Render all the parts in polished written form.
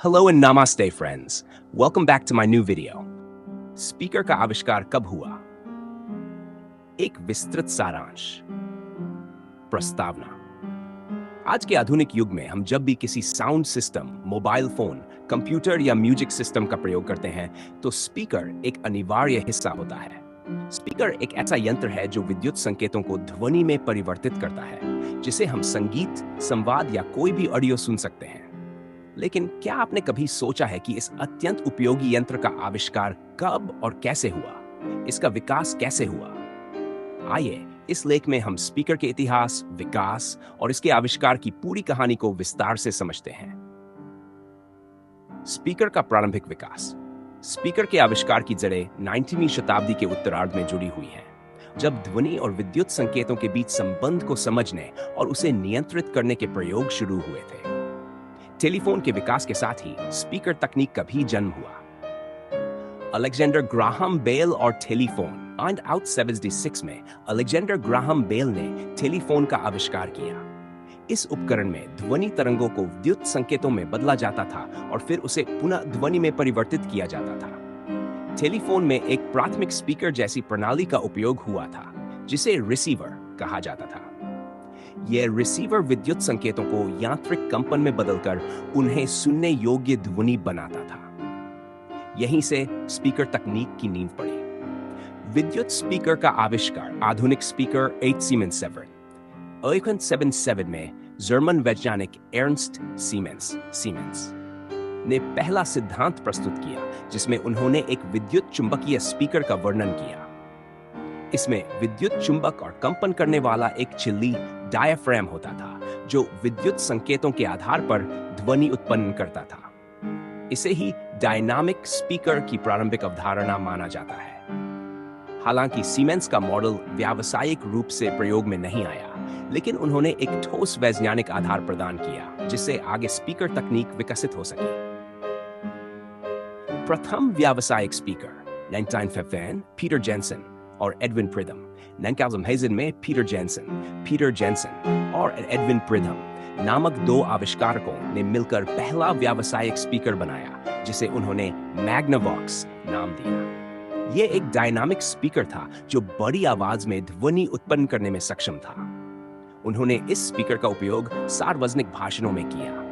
Hello and namaste friends. Welcome back to my new video. Speaker का आविष्कार कब हुआ? एक विस्तृत सारांश। प्रस्तावना। आज के आधुनिक युग में हम जब भी किसी sound system, mobile phone, computer या म्यूजिक सिस्टम का प्रयोग करते हैं तो स्पीकर एक अनिवार्य हिस्सा होता है। स्पीकर एक ऐसा यंत्र है जो विद्युत संकेतों को ध्वनि में परिवर्तित करता है, जिसे हम संगीत, संवाद या कोई भी ऑडियो सुन सकते हैं। लेकिन क्या आपने कभी सोचा है कि इस अत्यंत उपयोगी यंत्र का आविष्कार कब और कैसे हुआ? इसका विकास कैसे हुआ? आइए इस लेख में हम स्पीकर के इतिहास, विकास और इसके आविष्कार की पूरी कहानी को विस्तार से समझते हैं। स्पीकर का प्रारंभिक विकास। स्पीकर के आविष्कार की जड़ें 19वीं शताब्दी के उत्तरार्ध में जुड़ी हुई हैं, जब ध्वनि और विद्युत संकेतों के बीच संबंध को समझने और उसे नियंत्रित करने के प्रयोग शुरू हुए थे। टेलीफोन के विकास के साथ ही स्पीकर तकनीक का भी जन्म हुआ। अलेक्जेंडर ग्राहम बेल और टेलीफोन। 1876 में अलेक्जेंडर ग्राहम बेल ने टेलीफोन का आविष्कार किया। इस उपकरण में ध्वनि तरंगों को विद्युत संकेतों में बदला जाता था और फिर उसे पुनः ध्वनि में परिवर्तित किया जाता था। टेलीफोन में एक प्राथमिक स्पीकर जैसी प्रणाली का उपयोग हुआ था, जिसे रिसीवर कहा जाता था। यह रिसीवर विद्युत संकेतों को यांत्रिक कंपन में बदलकर उन्हें सुनने योग्य ध्वनि बनाता था। यहीं से स्पीकर तकनीक की नींव पड़ी। विद्युत स्पीकर का आविष्कार आधुनिक स्पीकर 1877 में जर्मन वैज्ञानिक एर्नस्ट सीमेंस ने पहला सिद्धांत प्रस्तुत किया, जिसमें उन्होंने एक विद्युत चुंबकीय स्पीकर का वर्णन किया। इसमें विद्युत चुंबक और कंपन करने वाला एक झिल्ली डायाफ्राम होता था, जो विद्युत संकेतों के आधार पर ध्वनि उत्पन्न करता था। इसे ही डायनामिक स्पीकर की प्रारंभिक अवधारणा माना जाता है। हालांकि सीमेंस का मॉडल व्यावसायिक रूप से प्रयोग में नहीं आया, लेकिन उन्होंने एक ठोस वैज्ञानिक आधार प्रदान किया, जिससे आगे स्पीकर तकनीक विकसित हो सकी। प्रथम व्यावसायिक स्पीकर 1915 पीटर जेनसन और एडविन प्रिधम। 1900 में पीटर जेनसन और एडविन प्रिधम नामक दो आविष्कारकों ने मिलकर पहला व्यावसायिक स्पीकर बनाया, जिसे उन्होंने मैग्नावॉक्स नाम दिया। यह एक डायनामिक स्पीकर था जो बड़ी आवाज में ध्वनि उत्पन्न करने में सक्षम था। उन्होंने इस स्पीकर का उपयोग सार्वजनिक भाषणों में किया।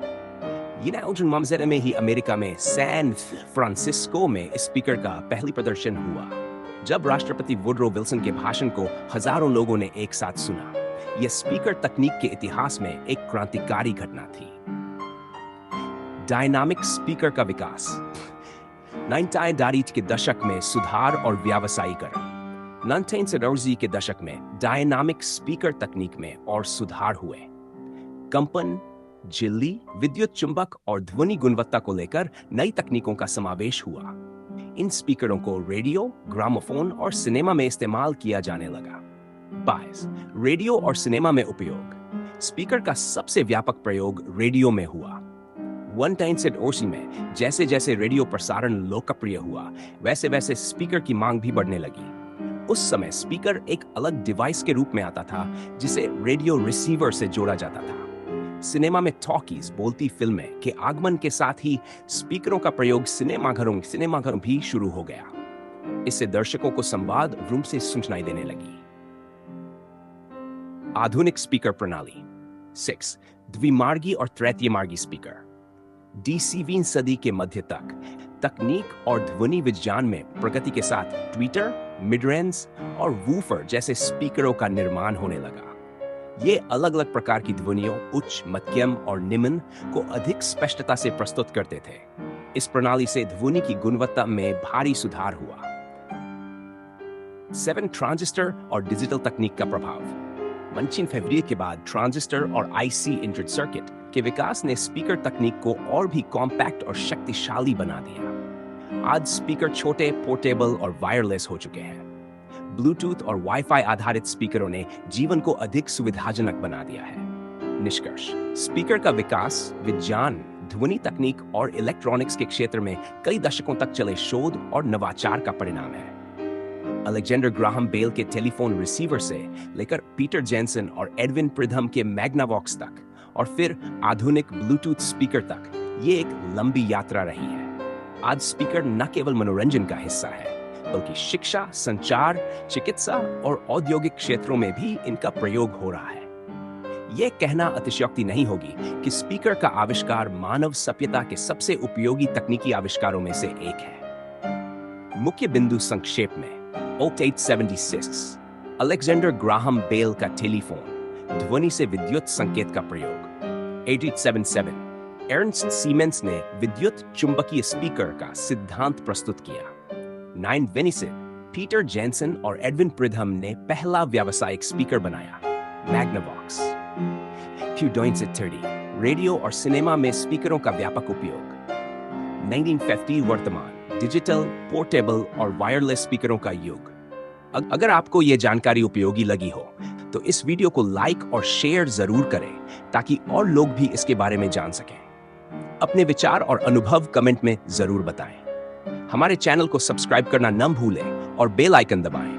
में ही अमेरिका में सैन फ्रांसिस्को में इस स्पीकर का पहली प्रदर्शन हुआ, जब राष्ट्रपति वुडरो विल्सन के भाषण को हजारों लोगों ने एक साथ सुना। यह स्पीकर तकनीक के इतिहास में एक क्रांतिकारी घटना थी। डायनामिक स्पीकर का विकास। 1980 के दशक में सुधार और व्यावसायीकरण। 1980 के दशक में डायनामिक स्पीकर तकनीक में और सुधार हुए। कंपन, झिल्ली, विद्युत चुंबक और ध्वनि गुणवत्ता को लेकर नई तकनीकों का समावेश हुआ। इन स्पीकरों को रेडियो, ग्रामोफोन और सिनेमा में इस्तेमाल किया जाने लगा। बायस, रेडियो और सिनेमा में उपयोग। स्पीकर का सबसे व्यापक प्रयोग रेडियो में हुआ। 1980 में जैसे जैसे रेडियो प्रसारण लोकप्रिय हुआ, वैसे वैसे स्पीकर की मांग भी बढ़ने लगी। उस समय स्पीकर एक अलग डिवाइस के रूप में आता था, जिसे रेडियो रिसीवर से जोड़ा जाता था। सिनेमा में टॉकीज, बोलती फिल्में के आगमन के साथ ही स्पीकरों का प्रयोग सिनेमाघरों भी शुरू हो गया। इससे दर्शकों को संवाद रूम से सुनाई देने लगी। आधुनिक स्पीकर प्रणाली। 6 द्विमार्गी और तृतीयमार्गी स्पीकर। 20वीं सदी के मध्य तक तकनीक और ध्वनि विज्ञान में प्रगति के साथ ट्वीटर, मिड-रेंज और वूफर जैसे स्पीकरों का निर्माण होने लगा। ये अलग अलग प्रकार की ध्वनियों, उच्च, मध्यम और निम्न को अधिक स्पष्टता से प्रस्तुत करते थे। इस प्रणाली से ध्वनि की गुणवत्ता में भारी सुधार हुआ। 7 ट्रांजिस्टर और डिजिटल तकनीक का प्रभाव। 19 फरवरी के बाद ट्रांजिस्टर और आईसी इंटेग्रेटेड सर्किट के विकास ने स्पीकर तकनीक को और भी कॉम्पैक्ट और शक्तिशाली बना दिया। आज स्पीकर छोटे, पोर्टेबल और वायरलेस हो चुके हैं। ब्लूटूथ और वाईफाई आधारित स्पीकरों ने जीवन को अधिक सुविधाजनक बना दिया है। निष्कर्ष। स्पीकर का विकास विज्ञान, ध्वनि तकनीक और इलेक्ट्रॉनिक्स के क्षेत्र में कई दशकों तक चले शोध और नवाचार का परिणाम है। अलेक्जेंडर ग्राहम बेल के टेलीफोन रिसीवर से लेकर पीटर जेनसन और एडविन प्रिधम के मैग्नावॉक्स तक, और फिर आधुनिक ब्लूटूथ स्पीकर तक, ये एक लंबी यात्रा रही है। आज स्पीकर न केवल मनोरंजन का हिस्सा है, बल्कि शिक्षा, संचार, चिकित्सा और औद्योगिक क्षेत्रों में भी इनका प्रयोग हो रहा है। यह कहना अतिशयोक्ति नहीं होगी कि स्पीकर का आविष्कार मानव सभ्यता के सबसे उपयोगी तकनीकी आविष्कारों में से एक है। मुख्य बिंदु संक्षेप में 1876 अलेक्जेंडर ग्राहम बेल का टेलीफोन, ध्वनि से विद्युत संकेत का प्रयोग। 1877 एर्नस्ट सीमेंस ने विद्युत चुंबकीय स्पीकर का सिद्धांत प्रस्तुत किया। 9 वेनिसिड पीटर जेनसन और एडविन प्रिधम ने पहला व्यावसायिक स्पीकर बनाया, मैग्नावॉक्स। 1930 रेडियो और सिनेमा में स्पीकरों का व्यापक उपयोग। 1950 वर्तमान डिजिटल, पोर्टेबल और वायरलेस स्पीकरों का युग। अगर आपको यह जानकारी उपयोगी लगी हो तो इस वीडियो को लाइक और शेयर जरूर करें ताकि और लोग भी इसके बारे में जान सकें। अपने विचार और अनुभव कमेंट में जरूर बताएं। हमारे चैनल को सब्सक्राइब करना न भूलें और बेल आइकन दबाएं